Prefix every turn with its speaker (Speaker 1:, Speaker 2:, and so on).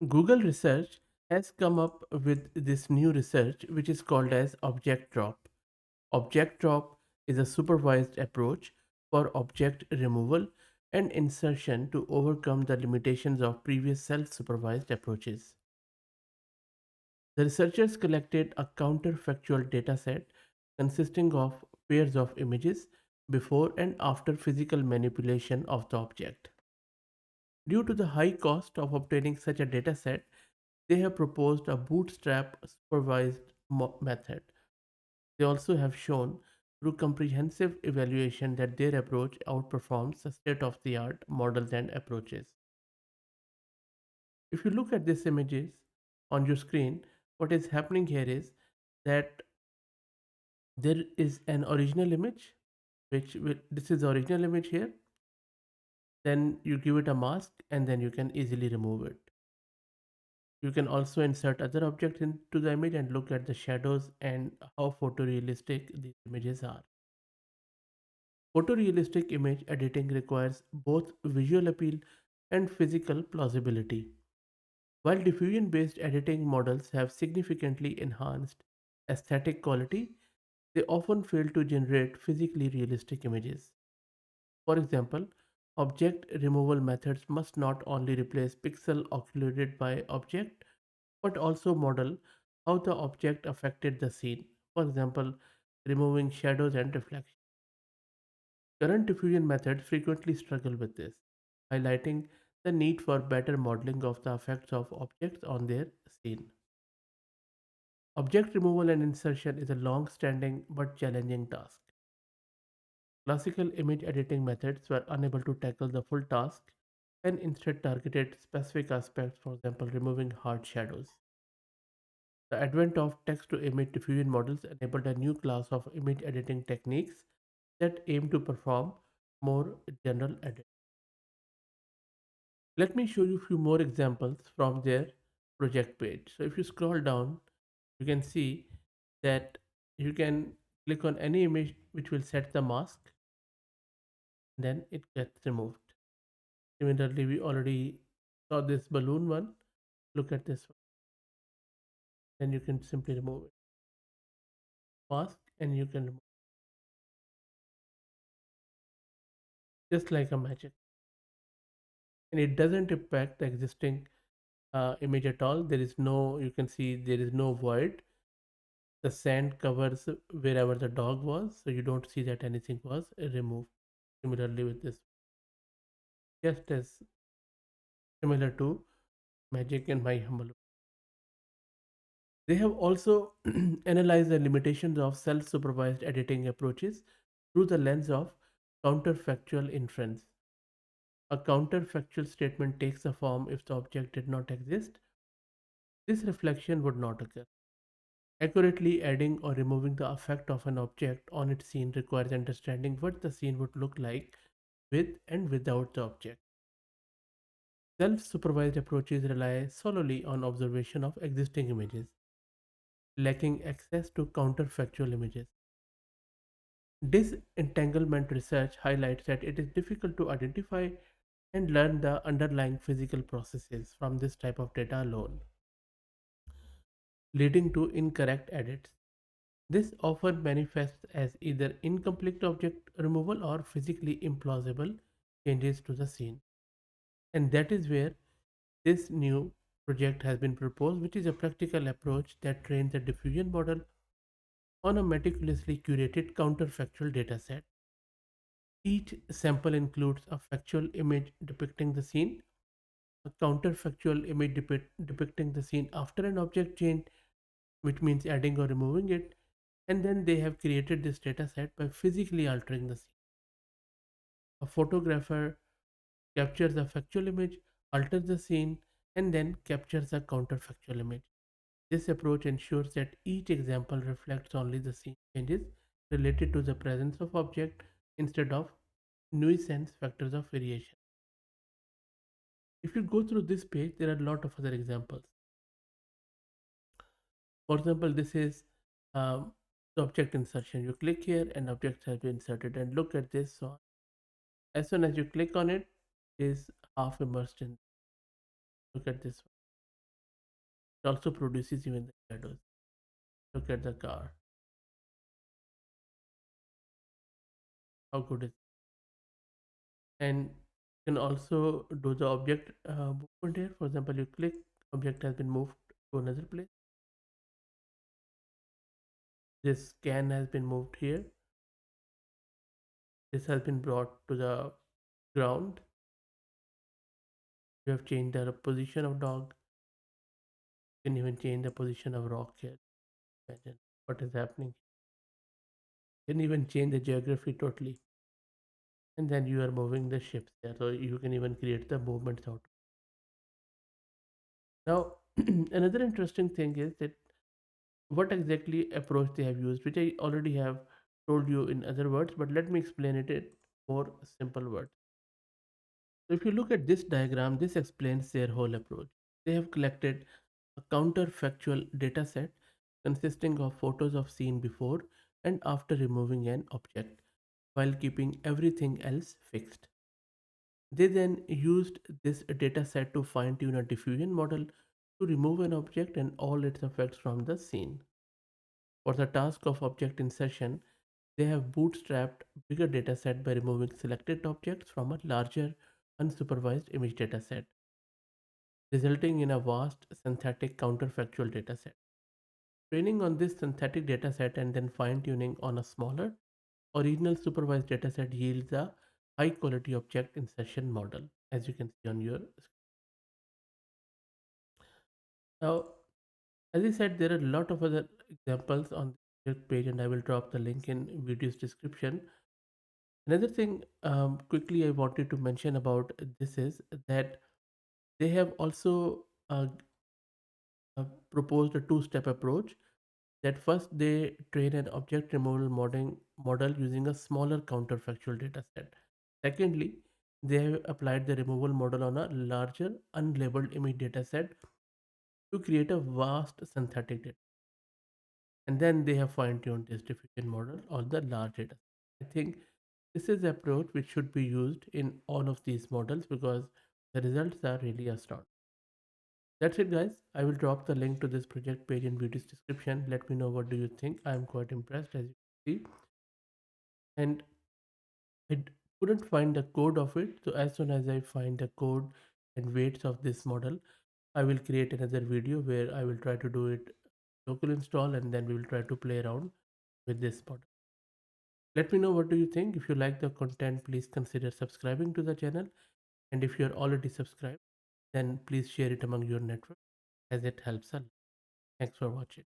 Speaker 1: Google Research has come up with this new research which is called as object drop. Object drop is a supervised approach for object removal and insertion to overcome the limitations of previous self-supervised approaches. The researchers collected a counterfactual dataset consisting of pairs of images before and after physical manipulation of the object. Due to the high cost of obtaining such a dataset, they have proposed a bootstrap supervised method. They also have shown through comprehensive evaluation that their approach outperforms the state of the art models and approaches. If you look at these images on your screen, what is happening here is that there is an original image, this is the original image here. Then you give it a mask and then you can easily remove it. You can also insert other objects into the image and look at the shadows and how photorealistic these images are. Photorealistic image editing requires both visual appeal and physical plausibility. While diffusion based editing models have significantly enhanced aesthetic quality, they often fail to generate physically realistic images. For example, object removal methods must not only replace pixel occluded by object but also model how the object affected the scene. For example, removing shadows and reflections. Current diffusion methods frequently struggle with this, highlighting the need for better modeling of the effects of objects on their scene. Object removal and insertion is a long standing but challenging task. Classical image editing methods were unable to tackle the full task and instead targeted specific aspects, for example, removing hard shadows. The advent of text to image diffusion models enabled a new class of image editing techniques that aim to perform more general edit. Let me show you a few more examples from their project page. So if you scroll down, you can see that you can click on any image which will set the mask, then it gets removed. Similarly, we already saw this balloon one. Look at this one. Then you can simply remove it. Mask and you can remove it, just like a magic. And it doesn't impact the existing image at all. There is no, you can see there is no void. The sand covers wherever the dog was, so you don't see that anything was removed. Similarly with this, just as similar to magic in my humble. They have also analyzed the limitations of self-supervised editing approaches through the lens of counterfactual inference. A counterfactual statement takes the form if the object did not exist, this reflection would not occur. Accurately adding or removing the effect of an object on its scene requires understanding what the scene would look like with and without the object. Self-supervised approaches rely solely on observation of existing images, lacking access to counterfactual images. Disentanglement research highlights that it is difficult to identify and learn the underlying physical processes from this type of data alone, leading to incorrect edits. This often manifests as either incomplete object removal or physically implausible changes to the scene. And that is where this new project has been proposed, which is a practical approach that trains a diffusion model on a meticulously curated counterfactual dataset. Each sample includes a factual image depicting the scene, a counterfactual image depicting the scene after an object change, which means adding or removing it, and then they have created this data set by physically altering the scene. A photographer captures a factual image, alters the scene, and then captures a counterfactual image. This approach ensures that each example reflects only the scene changes related to the presence of object instead of nuisance factors of variation. If you go through this page, there are a lot of other examples. For example, this is the object insertion. You click here and objects have been inserted, and look at this. So as soon as you click on it, it is half immersed in. Look at this one. It also produces even the shadows. Look at the car. How good is it? And you can also do the object movement here. For example, you click, object has been moved to another place. This can has been moved here. This has been brought to the ground. You have changed the position of dog. You can even change the position of rock here. Imagine what is happening. You can even change the geography totally. And then you are moving the ships there. So you can even create the movements out. Now, another interesting thing is that what exactly approach they have used, which I already have told you in other words, but let me explain it in more simple words. So if you look at this diagram, this explains their whole approach. They have collected a counterfactual data set consisting of photos of scene before and after removing an object while keeping everything else fixed. They then used this data set to fine tune a diffusion model to remove an object and all its effects from the scene. For the task of object insertion, they have bootstrapped bigger dataset by removing selected objects from a larger unsupervised image dataset, resulting in a vast synthetic counterfactual dataset. Training on this synthetic dataset and then fine-tuning on a smaller original supervised dataset yields a high quality object insertion model, as you can see on your screen. Now, as I said, there are a lot of other examples on the page, and I will drop the link in video's description. Another thing, quickly, I wanted to mention about this is that they have also proposed a two-step approach. That first, they train an object removal model using a smaller counterfactual data set. Secondly, they have applied the removal model on a larger unlabeled image data set to create a vast synthetic data. And then they have fine-tuned this diffusion model on the large data. I think this is the approach which should be used in all of these models because the results are really astounding. That's it, guys. I will drop the link to this project page in video's description. Let me know what do you think. I'm quite impressed, as you can see, and couldn't find the code of it. So as soon as I find the code and weights of this model, I will create another video where I will try to do it local install, and then we will try to play around with this model. Let me know what do you think. If you like the content, please consider subscribing to the channel. And if you're already subscribed, then please share it among your network as it helps a lot. Thanks for watching.